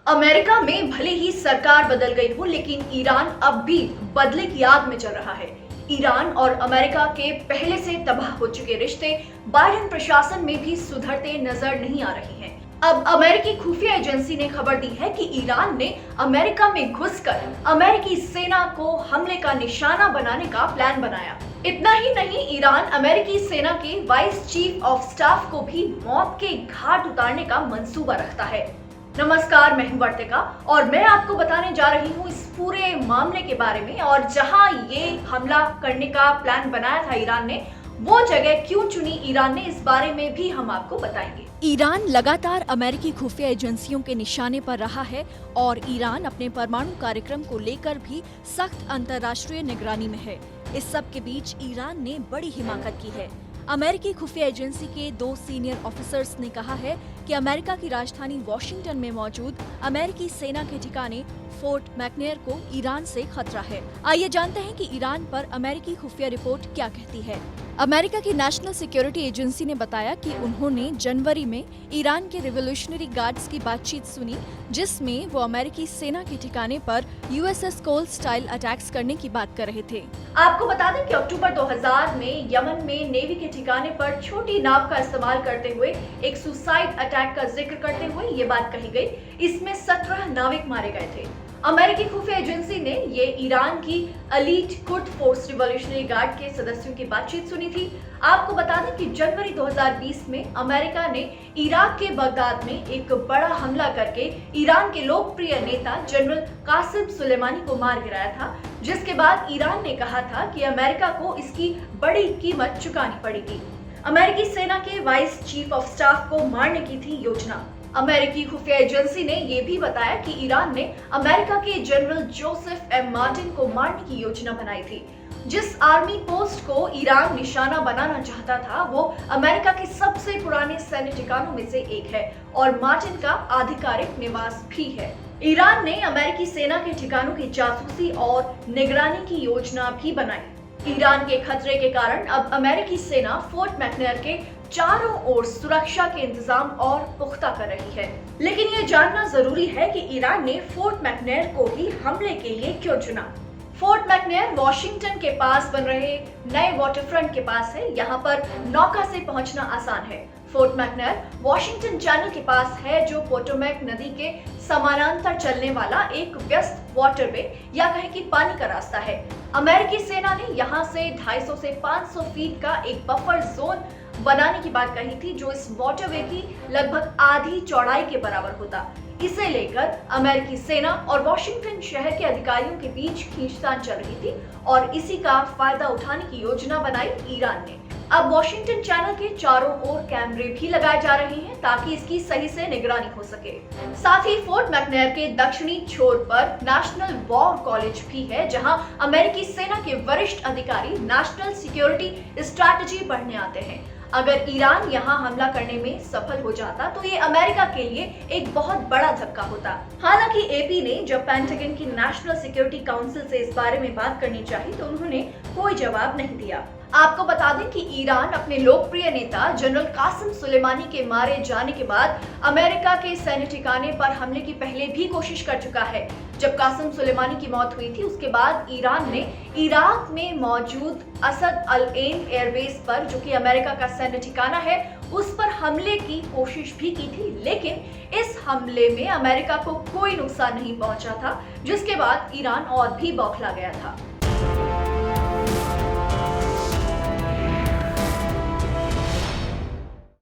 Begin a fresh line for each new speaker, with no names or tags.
America में भले ही सरकार बदल गई हो, लेकिन ईरान अब भी बदले की आग में चल रहा है। ईरान और अमेरिका के पहले से तबाह हो चुके रिश्ते बाइडेन प्रशासन में भी सुधरते नजर नहीं आ रहे हैं। अब अमेरिकी खुफिया एजेंसी ने खबर दी है कि ईरान ने अमेरिका में घुसकर अमेरिकी सेना को हमले का निशाना बनाने का प्लान बनाया। इतना ही नहीं, ईरान अमेरिकी सेना के वाइस चीफ ऑफ स्टाफ को भी मौत के घाट उतारने का मंसूबा रखता है। नमस्कार, मैं हूं वर्तिका और मैं आपको बताने जा रही हूं इस पूरे मामले के बारे में, और जहां ये हमला करने का प्लान बनाया था ईरान ने, वो जगह क्यों चुनी ईरान ने, इस बारे में भी हम आपको बताएंगे।
ईरान लगातार अमेरिकी खुफिया एजेंसियों के निशाने पर रहा है और ईरान अपने परमाणु कार्यक्रम को लेकर भी सख्त अंतर्राष्ट्रीय निगरानी में है। इस सब के बीच ईरान ने बड़ी हिमाकत की है। अमेरिकी खुफिया एजेंसी के 2 सीनियर ऑफिसर्स ने कहा है कि अमेरिका की राजधानी वॉशिंगटन में मौजूद अमेरिकी सेना के ठिकाने फोर्ट मैकनेर को ईरान से खतरा है। आइए जानते हैं कि ईरान पर अमेरिकी खुफिया रिपोर्ट क्या कहती है। अमेरिका की नेशनल सिक्योरिटी एजेंसी ने बताया कि उन्होंने जनवरी में ईरान के रिवोल्यूशनरी गार्ड्स की बातचीत सुनी, जिसमें वो अमेरिकी सेना के ठिकाने पर यूएसएस कोल स्टाइल अटैक्स करने की बात कर रहे थे।
आपको बता दें कि अक्टूबर 2000 में यमन में नेवी के ठिकाने पर छोटी नाव का इस्तेमाल करते हुए एक सुसाइड अटैक का जिक्र करते हुए ये बात कही गई। इसमें 17 नाविक मारे गए थे। अमेरिकी खुफिया एजेंसी ने ये ईरान की elite could force revolutionary guard के सदस्यों की बातचीत सुनी थी। आपको बता दें कि जनवरी 2020 में अमेरिका ने इराक के बगदाद में एक बड़ा हमला करके ईरान के लोकप्रिय नेता जनरल कासिम सुलेमानी को मार गिराया था, जिसके बाद ईरान ने कहा था कि अमेरिका को इसकी बड़ी कीमत चुकानी पड़ेगी। अमेरिकी सेना के वाइस चीफ ऑफ स्टाफ को मारने की थी योजना। अमेरिकी खुफिया एजेंसी ने यह भी बताया कि ईरान ने अमेरिका के जनरल जोसेफ एम मार्टिन को मारने की योजना बनाई थी। जिस आर्मी पोस्ट को ईरान निशाना बनाना चाहता था, वो अमेरिका के सबसे पुराने सैन्य ठिकानों में से एक है और मार्टिन का आधिकारिक निवास भी है। ईरान ने अमेरिकी सेना के ठिकानों की जासूसी और निगरानी की योजना भी बनाई। ईरान के खतरे के कारण अब अमेरिकी सेना फोर्ट मैकनेर के चारों ओर सुरक्षा के इंतजाम और पुख्ता कर रही है। लेकिन ये जानना जरूरी है कि ईरान ने फोर्ट मैकनेर को ही हमले के लिए क्यों चुना। फोर्ट मैकनेर वॉशिंगटन के पास बन रहे नए वाटरफ्रंट के पास है। यहाँ पर नौका से पहुंचना आसान है। फोर्ट मैकनेर वॉशिंगटन चैनल के पास है, जो पोटोमैक नदी के समानांतर चलने वाला एक व्यस्त वाटरवे या कहें कि पानी का रास्ता है। अमेरिकी सेना ने यहाँ से 250 से 500 फीट का एक बफर जोन बनाने की बात कही थी, जो इस वाटरवे की लगभग आधी चौड़ाई के बराबर होता। इसे लेकर अमेरिकी सेना और वॉशिंगटन शहर के अधिकारियों के बीच खींचतान चल रही थी और इसी का फायदा उठाने की योजना बनाई ईरान ने। अब वॉशिंगटन चैनल के चारों ओर कैमरे भी लगाए जा रहे हैं ताकि इसकी सही से निगरानी हो सके। साथ ही फोर्ट मैकनेर के दक्षिणी छोर पर नेशनल वॉर कॉलेज भी है, जहां अमेरिकी सेना के वरिष्ठ अधिकारी नेशनल सिक्योरिटी स्ट्रैटेजी पढ़ने आते हैं। अगर ईरान यहां हमला करने में सफल हो जाता तो ये अमेरिका के लिए एक बहुत बड़ा धक्का होता। हालांकि एपी ने जब पेंटागन की नेशनल सिक्योरिटी काउंसिल से इस बारे में बात करनी चाहिए तो उन्होंने कोई जवाब नहीं दिया। आपको बता दें कि ईरान अपने लोकप्रिय नेता जनरल कासिम सुलेमानी के मारे जाने के बाद अमेरिका के सैन्य ठिकाने पर हमले की पहले भी कोशिश कर चुका है। जब कासिम सुलेमानी की मौत हुई थी, उसके बाद ईरान ने इराक में मौजूद असद अल ऐन एयरबेस पर, जो कि अमेरिका का सैन्य ठिकाना है, उस पर हमले की कोशिश भी की थी। लेकिन इस हमले में अमेरिका को कोई नुकसान नहीं पहुंचा था, जिसके बाद ईरान और भी बौखला गया था।